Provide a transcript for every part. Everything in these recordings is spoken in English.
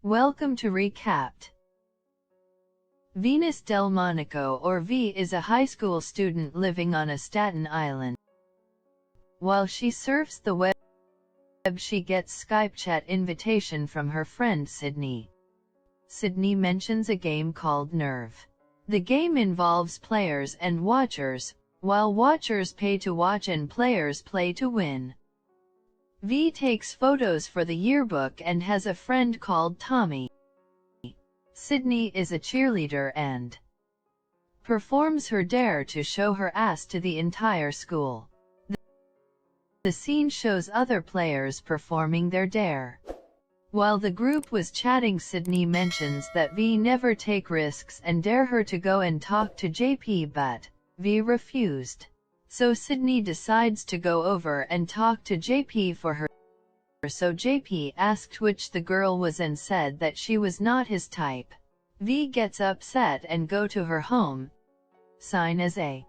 Welcome to Recapped. Venus Delmonico, or V, is a high school student living on a Staten Island. While she surfs the web, she gets Skype chat invitation from her friend Sydney. Sydney mentions a game called Nerve. The game involves players and watchers, while watchers pay to watch and players play to win. V takes photos for the yearbook and has a friend called Tommy. Sydney is a cheerleader and performs her dare to show her ass to the entire school. The scene shows other players performing their dare. While the group was chatting, Sydney mentions that V never take risks and dare her to go and talk to JP, but V refused. So Sydney decides to go over and talk to JP for her. So JP asked which the girl was and said that she was not his type. V gets upset and go to her home. Sign as a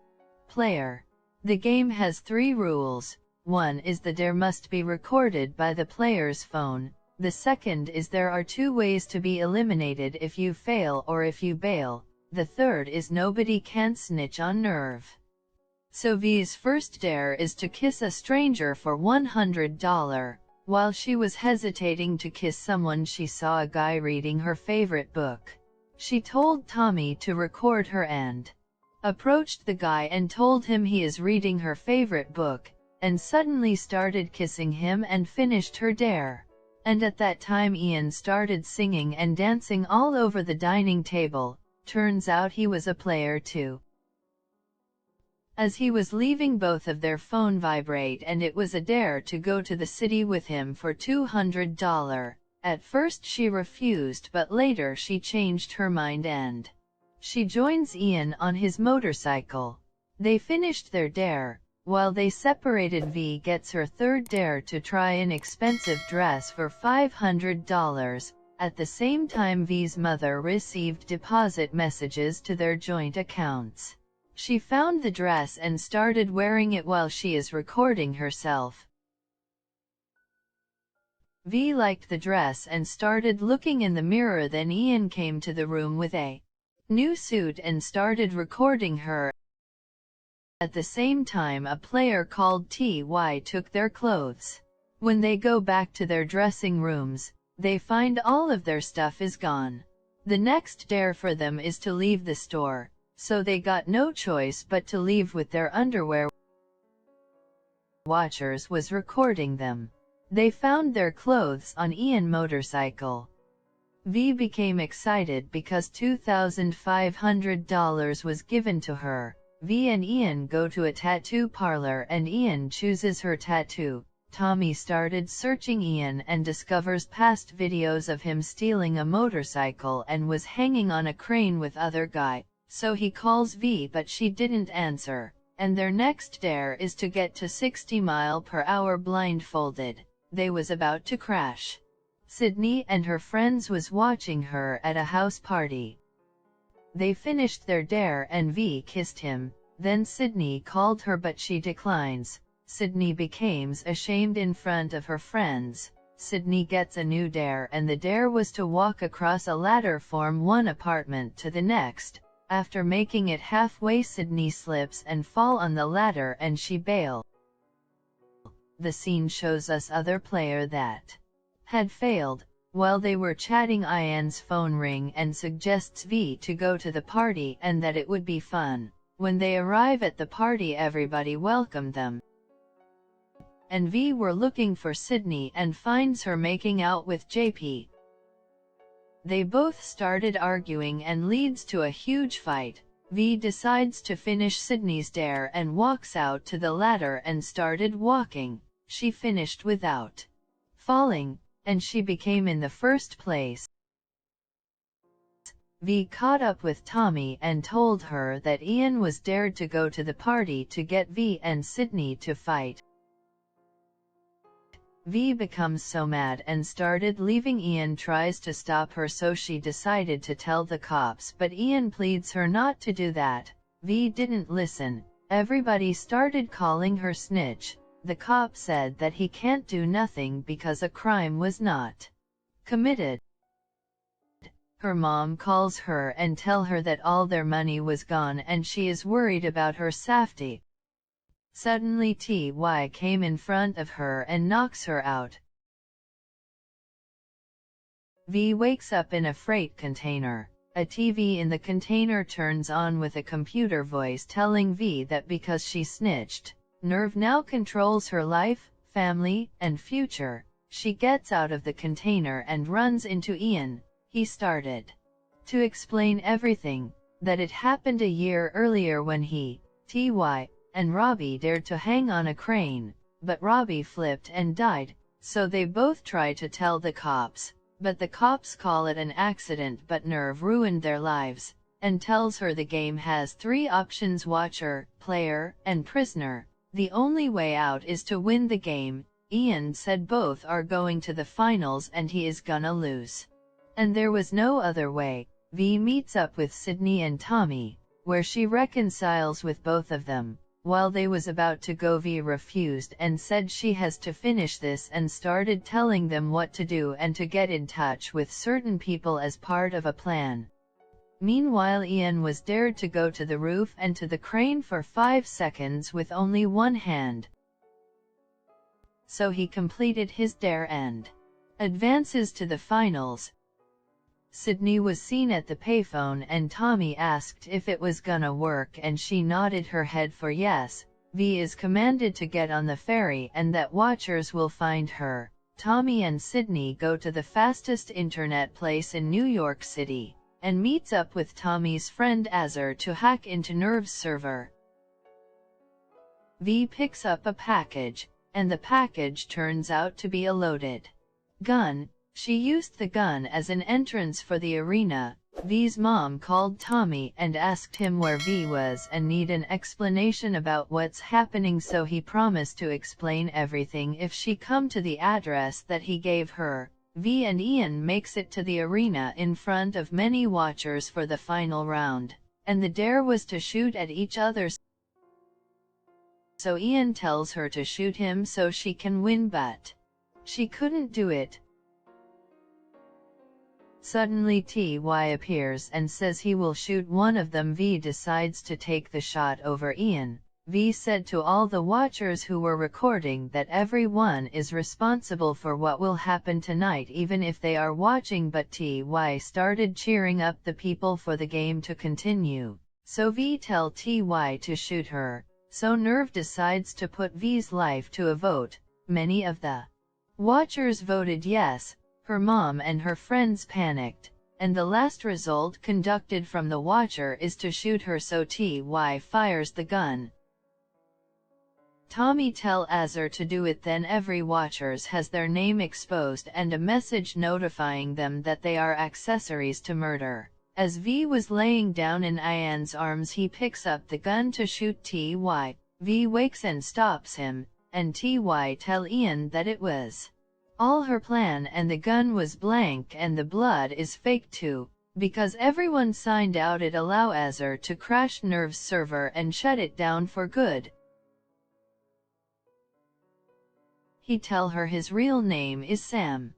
player. The game has 3 rules. One is the dare must be recorded by the player's phone. The second is there are 2 ways to be eliminated if you fail or if you bail. The third is nobody can snitch on Nerve. So V's first dare is to kiss a stranger for $100. While she was hesitating to kiss someone, she saw a guy reading her favorite book. She told Tommy to record her and approached the guy and told him he is reading her favorite book, and suddenly started kissing him and finished her dare. And at that time Ian started singing and dancing all over the dining table. Turns out he was a player too. As he was leaving, both of their phone vibrate and it was a dare to go to the city with him for $200. At first she refused, but later she changed her mind and she joins Ian on his motorcycle. They finished their dare. While they separated, V gets her third dare to try an expensive dress for $500. At the same time, V's mother received deposit messages to their joint accounts. She found the dress and started wearing it while she is recording herself. V liked the dress and started looking in the mirror. Then Ian came to the room with a new suit and started recording her. At the same time, a player called TY took their clothes. When they go back to their dressing rooms, they find all of their stuff is gone. The next dare for them is to leave the store. So they got no choice but to leave with their underwear. Watchers was recording them. They found their clothes on Ian's motorcycle. V became excited because $2,500 was given to her. V and Ian go to a tattoo parlor and Ian chooses her tattoo. Tommy started searching Ian and discovers past videos of him stealing a motorcycle and was hanging on a crane with other guy. So he calls V, but she didn't answer, and their next dare is to get to 60 mph blindfolded. They was about to crash. Sydney and her friends was watching her at a house party. They finished their dare and V kissed him. Then Sydney called her, but she declines. Sydney becomes ashamed in front of her friends. Sydney gets a new dare, and the dare was to walk across a ladder from one apartment to the next. After making it halfway, Sydney slips and fall on the ladder and she bails. The scene shows us other player that had failed. While they were chatting, Ian's phone ring and suggests V to go to the party and that it would be fun. When they arrive at the party, everybody welcomed them. And V were looking for Sydney and finds her making out with JP. They both started arguing and leads to a huge fight. V decides to finish Sydney's dare and walks out to the ladder and started walking. She finished without falling, and she became in the first place. V caught up with Tommy and told her that Ian was dared to go to the party to get V and Sydney to fight. V becomes so mad and started leaving. Ian tries to stop her, so she decided to tell the cops, but Ian pleads her not to do that. V didn't listen. Everybody started calling her snitch. The cop said that he can't do nothing because a crime was not committed. Her mom calls her and tell her that all their money was gone and she is worried about her safety. Suddenly Ty came in front of her and knocks her out. V wakes up in a freight container. A TV in the container turns on with a computer voice telling V that because she snitched, Nerve now controls her life, family, and future. She gets out of the container and runs into Ian. He started to explain everything, that it happened a year earlier when he, Ty, and Robbie dared to hang on a crane, but Robbie flipped and died, so they both try to tell the cops, but the cops call it an accident, but Nerve ruined their lives, and tells her the game has 3 options: watcher, player, and prisoner. The only way out is to win the game. Ian said both are going to the finals and he is gonna lose. And there was no other way. V meets up with Sydney and Tommy, where she reconciles with both of them. While they was about to go, V refused and said she has to finish this and started telling them what to do and to get in touch with certain people as part of a plan. Meanwhile, Ian was dared to go to the roof and to the crane for 5 seconds with only one hand. So he completed his dare and advances to the finals. Sydney was seen at the payphone and Tommy asked if it was gonna work and she nodded her head for yes. V is commanded to get on the ferry and that watchers will find her. Tommy and Sydney go to the fastest internet place in New York City, and meets up with Tommy's friend Azar to hack into Nerve's server. V picks up a package, and the package turns out to be a loaded gun. She used the gun as an entrance for the arena. V's mom called Tommy and asked him where V was and need an explanation about what's happening, so he promised to explain everything if she come to the address that he gave her. V and Ian makes it to the arena in front of many watchers for the final round, and the dare was to shoot at each other. So Ian tells her to shoot him so she can win, but she couldn't do it. Suddenly Ty appears and says he will shoot one of them. V decides to take the shot over Ian. V said to all the watchers who were recording that everyone is responsible for what will happen tonight even if they are watching, but Ty started cheering up the people for the game to continue. So V tell Ty to shoot her. So Nerve decides to put V's life to a vote. Many of the watchers voted yes. Her mom and her friends panicked, and the last result conducted from the watcher is to shoot her, so Ty fires the gun. Tommy tell Azar to do it, then every watchers has their name exposed and a message notifying them that they are accessories to murder. As V was laying down in Ian's arms, he picks up the gun to shoot Ty. V wakes and stops him, and Ty tell Ian that it was all her plan and the gun was blank and the blood is fake too, because everyone signed out. It allow Azar to crash Nerve's server and shut it down for good. He tell her his real name is Sam.